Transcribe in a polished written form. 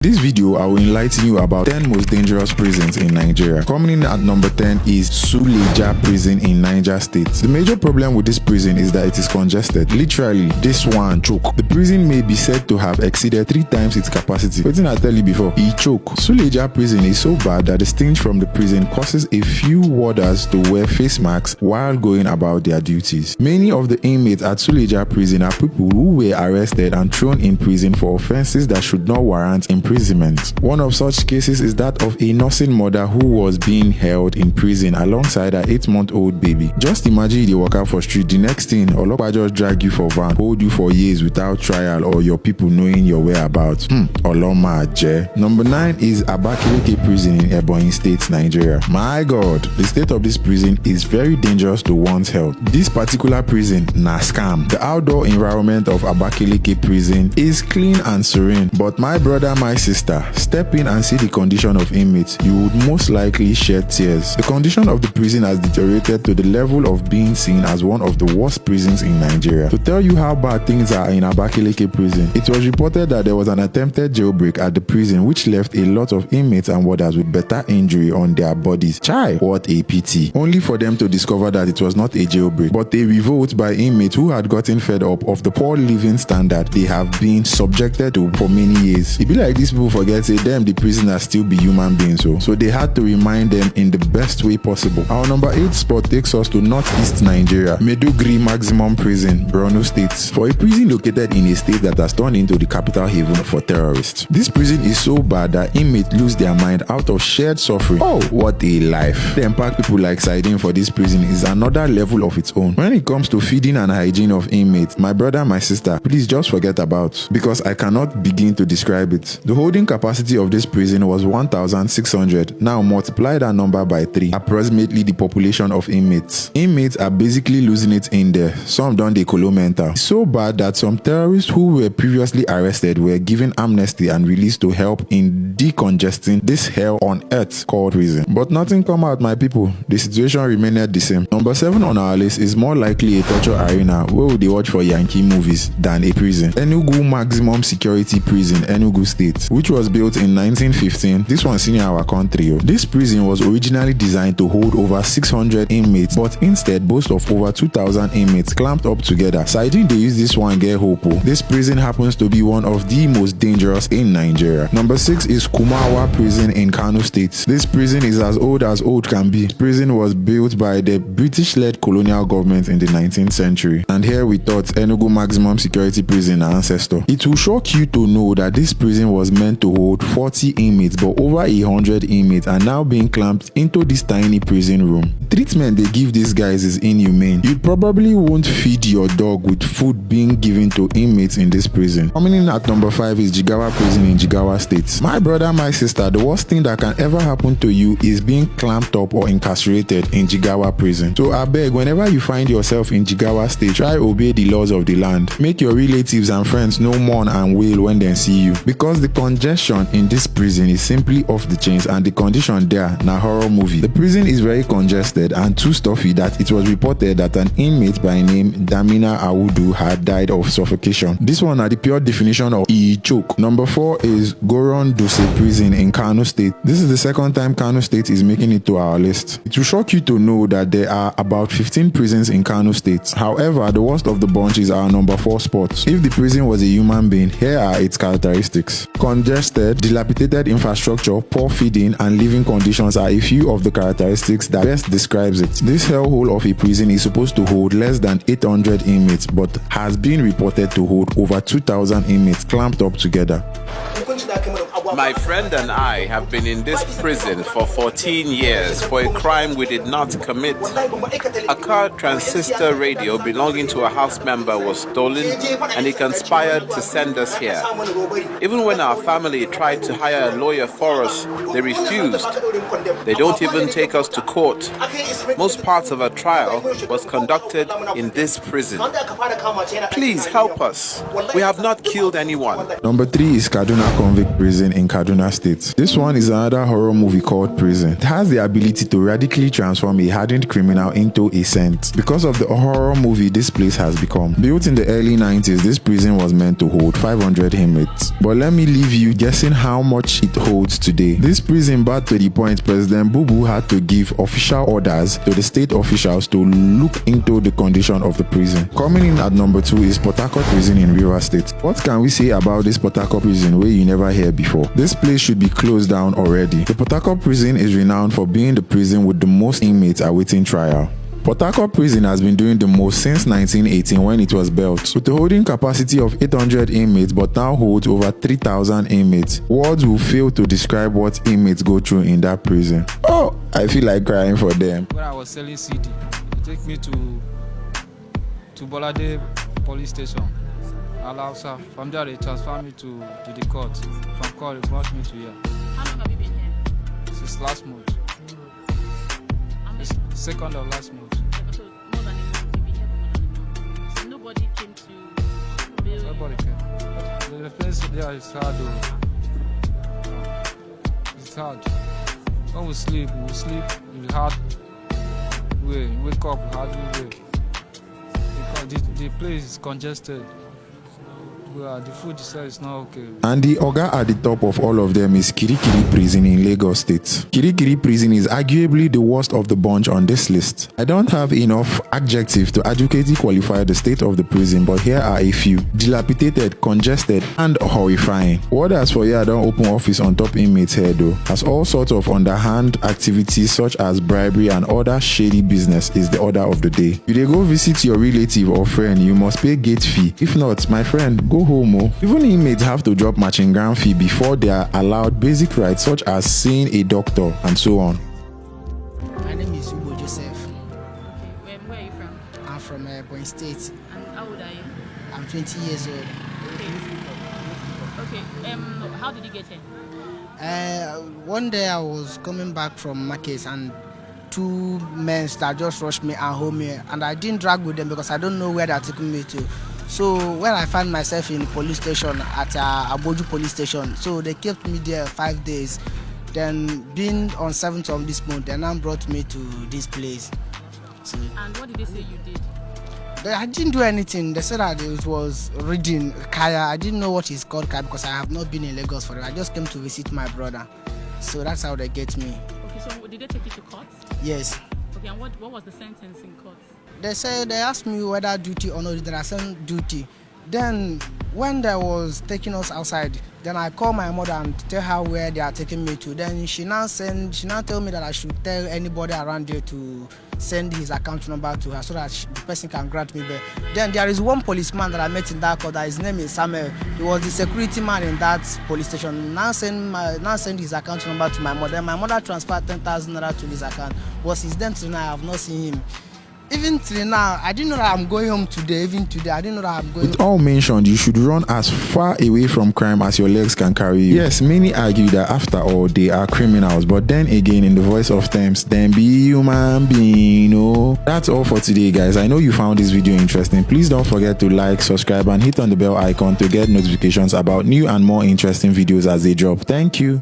This video, I will enlighten you about 10 most dangerous prisons in Nigeria. Coming in at number 10 is Suleja prison in Niger State. The major problem with this prison is that it is congested. Literally, this one choke. The prison may be said to have exceeded 3 times its capacity. What did I tell you before? E choke. Suleja prison is so bad that the stench from the prison causes a few warders to wear face masks while going about their duties. Many of the inmates at Suleja prison are people who were arrested and thrown in prison for offenses that should not warrant imprisonment. One of such cases is that of a nursing mother who was being held in prison alongside her 8-month-old baby. Just imagine you walk out for street, the next thing, Olopa just drag you for van, hold you for years without trial or your people knowing your whereabouts. Oloma je. Number 9 is Abakaliki prison in Ebonyi State, Nigeria. My God, the state of this prison is very dangerous to one's health. This particular prison, na scam. The outdoor environment of Abakaliki prison is clean and serene, but my brother, my sister, step in and see the condition of inmates, you would most likely shed tears. The condition of the prison has deteriorated to the level of being seen as one of the worst prisons in Nigeria. To tell you how bad things are in Abakaliki prison, it was reported that there was an attempted jailbreak at the prison which left a lot of inmates and warders with better injury on their bodies. Chai, what a pity. Only for them to discover that it was not a jailbreak, but a revolt by inmates who had gotten fed up of the poor living standard they have been subjected to for many years. It be like these people forget, say them the prisoners still be human beings, so they had to remind them in the best way possible. Our number 8 spot takes us to northeast Nigeria, Maiduguri Maximum Prison, Borno State. For a prison located in a state that has turned into the capital haven for terrorists. This prison is so bad that inmates lose their mind out of shared suffering. Oh, what a life. The impact people like Siding for this prison is another level of its own. When it comes to feeding and hygiene of inmates, my brother, my sister, please just forget about, because I cannot begin to describe it. The holding capacity of this prison was 1,600. Now multiply that number by 3, approximately the population of inmates. Inmates are basically losing it in there. Some done the colo mental. So bad that some terrorists who were previously arrested were given amnesty and released to help in decongesting this hell on earth called prison. But nothing come out, my people. The situation remained the same. Number 7 on our list is more likely a torture arena where they watch for Yankee movies than a prison. Enugu Maximum Security Prison, Enugu State, which was built in 1915. This one's in our country. This prison was originally designed to hold over 600 inmates, but instead boasts of over 2,000 inmates clamped up together. So I think they use this one get hope. This prison happens to be one of the most dangerous in Nigeria. Number 6 is Kumawa Prison in Kano State. This prison is as old can be. This prison was built by the British-led colonial government in the 19th century. And here we thought Enugu Maximum Security Prison our ancestor. It will shock you to know that this prison was meant to hold 40 inmates, but over 100 inmates are now being clamped into this tiny prison room. The treatment they give these guys is inhumane. You probably won't feed your dog with food being given to inmates in this prison. Coming in at number 5 is Jigawa Prison in Jigawa State. My brother, my sister, the worst thing that can ever happen to you is being clamped up or incarcerated in Jigawa Prison. So I beg, whenever you find yourself in Jigawa State, try obey the laws of the land. Make your relatives and friends no mourn and wail when they see you, because the congestion in this prison is simply off the chains and the condition there na horror movie. The prison is very congested and too stuffy that it was reported that an inmate by name Damina Awudu had died of suffocation. This one are the pure definition of choke. Number 4 is Goron Dose Prison in Kano State. This is the second time Kano State is making it to our list. It will shock you to know that there are about 15 prisons in Kano State. However, the worst of the bunch is our number 4 spot. If the prison was a human being, here are its characteristics. Congested, dilapidated infrastructure, poor feeding, and living conditions are a few of the characteristics that best describes it. This hellhole of a prison is supposed to hold less than 800 inmates, but has been reported to hold over 2,000 inmates clamped up together. My friend and I have been in this prison for 14 years for a crime we did not commit. A car transistor radio belonging to a house member was stolen, and he conspired to send us here. Even when our family tried to hire a lawyer for us, they refused. They don't even take us to court. Most parts of our trial was conducted in this prison. Please help us. We have not killed anyone. Number 3 is Kaduna Convict Prison prison in Kaduna State. This one is another horror movie called Prison. It has the ability to radically transform a hardened criminal into a saint. Because of the horror movie this place has become. Built in the early 90s, this prison was meant to hold 500 inmates. But let me leave you guessing how much it holds today. This prison bad to the point President Bubu had to give official orders to the state officials to look into the condition of the prison. Coming in at number 2 is Port Harcourt Prison in Rivers State. What can we say about this Port Harcourt prison where you never heard before? This place should be closed down already. The Port Harcourt prison is renowned for being the prison with the most inmates awaiting trial. Port Harcourt prison has been doing the most since 1918 when it was built, with a holding capacity of 800 inmates but now holds over 3,000 inmates. Words will fail to describe what inmates go through in that prison. Oh, I feel like crying for them. When I was selling CD, they take me to Bolade police station. Alausa. From there they transfer me to the court. From court they brought me to here. How long have you been here? Since last month. Second of last month. So more than a month, you've been here for more than a month. So nobody came to bail you? Nobody came. The place there is hard though. It's hard. When we sleep in hard way. Wake up hard way. Because the place is congested. The food itself is not okay. And the oga at the top of all of them is Kirikiri Prison in Lagos State. Kirikiri Prison is arguably the worst of the bunch on this list. I don't have enough adjectives to adequately qualify the state of the prison, but here are a few. Dilapidated, congested, and horrifying. Warders for here don't open office on top inmates here though, as all sorts of underhand activities such as bribery and other shady business is the order of the day. If you go visit your relative or friend, you must pay gate fee. If not, my friend, go home. Even inmates have to drop matching ground fee before they are allowed basic rights such as seeing a doctor and so on. My name is Ubo Joseph. Okay, where are you from? I'm from Point State. And how old are you? I'm 20 years old. Okay, how did you get here? One day I was coming back from market and two men that just rushed me and hold me, and I didn't drag with them because I don't know where they're taking me to. So when I found myself in the police station at Aboju police station, so they kept me there 5 days. Then being on 7th of this month, they now brought me to this place. So, and what did they say you did? I didn't do anything. They said that it was reading Kaya. I didn't know what it's called Kaya because I have not been in Lagos for it. I just came to visit my brother. So that's how they get me. Okay, so did they take you to court? Yes. Okay, and what was the sentence in court? They asked me whether duty or not. Then I said duty. Then when they was taking us outside, then I called my mother and tell her where they are taking me to. Then she now tell me that I should tell anybody around there to send his account number to her so that the person can grant me bail. Then there is one policeman that I met in that court. His name is Samuel. He was the security man in that police station. Now send his account number to my mother. My mother transferred 10,000 naira to his account. But since then till now, I have not seen him. Even till now, I didn't know that I'm going home today. Even today, I didn't know that I'm going With all mentioned, you should run as far away from crime as your legs can carry you. Yes, many argue that after all, they are criminals. But then again, in the voice of Thames, then be human being, oh. That's all for today, guys. I know you found this video interesting. Please don't forget to like, subscribe, and hit on the bell icon to get notifications about new and more interesting videos as they drop. Thank you.